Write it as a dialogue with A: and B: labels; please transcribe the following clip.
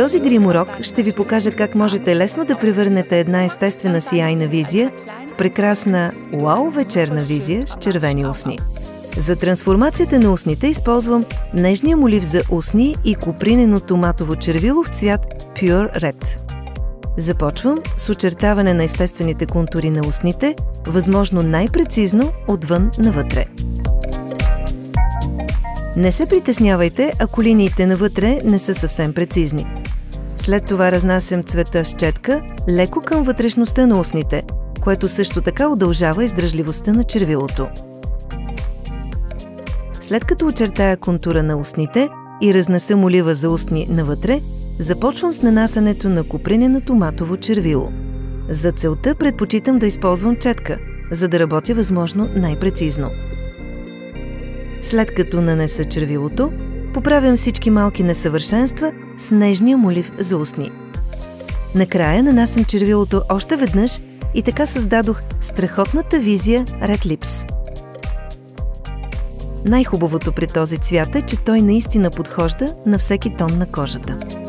A: този грим урок ще ви покажа как можете лесно да превърнете една естествена сияйна визия в прекрасна уау вечерна визия с червени устни. За трансформацията на устните използвам нежния молив за устни и копринено томатово червило в цвят Pure Red. Започвам с очертаване на естествените контури на устните, възможно най-прецизно отвън навътре. Не се притеснявайте, ако линиите навътре не са съвсем прецизни. След това разнасям цвета с четка леко към вътрешността на устните, което също така удължава издръжливостта на червилото. След като очертая контура на устните и разнеса молива за устни навътре, започвам с нанасянето на копринено томатово червило. За целта предпочитам да използвам четка, за да работя възможно най-прецизно. След като нанеса червилото, поправям всички малки несъвършенства с нежния молив за устни. Накрая нанасям червилото още веднъж и така създадох страхотната визия Red Lips. Най-хубавото при този цвят е, че той наистина подхожда на всеки тон на кожата.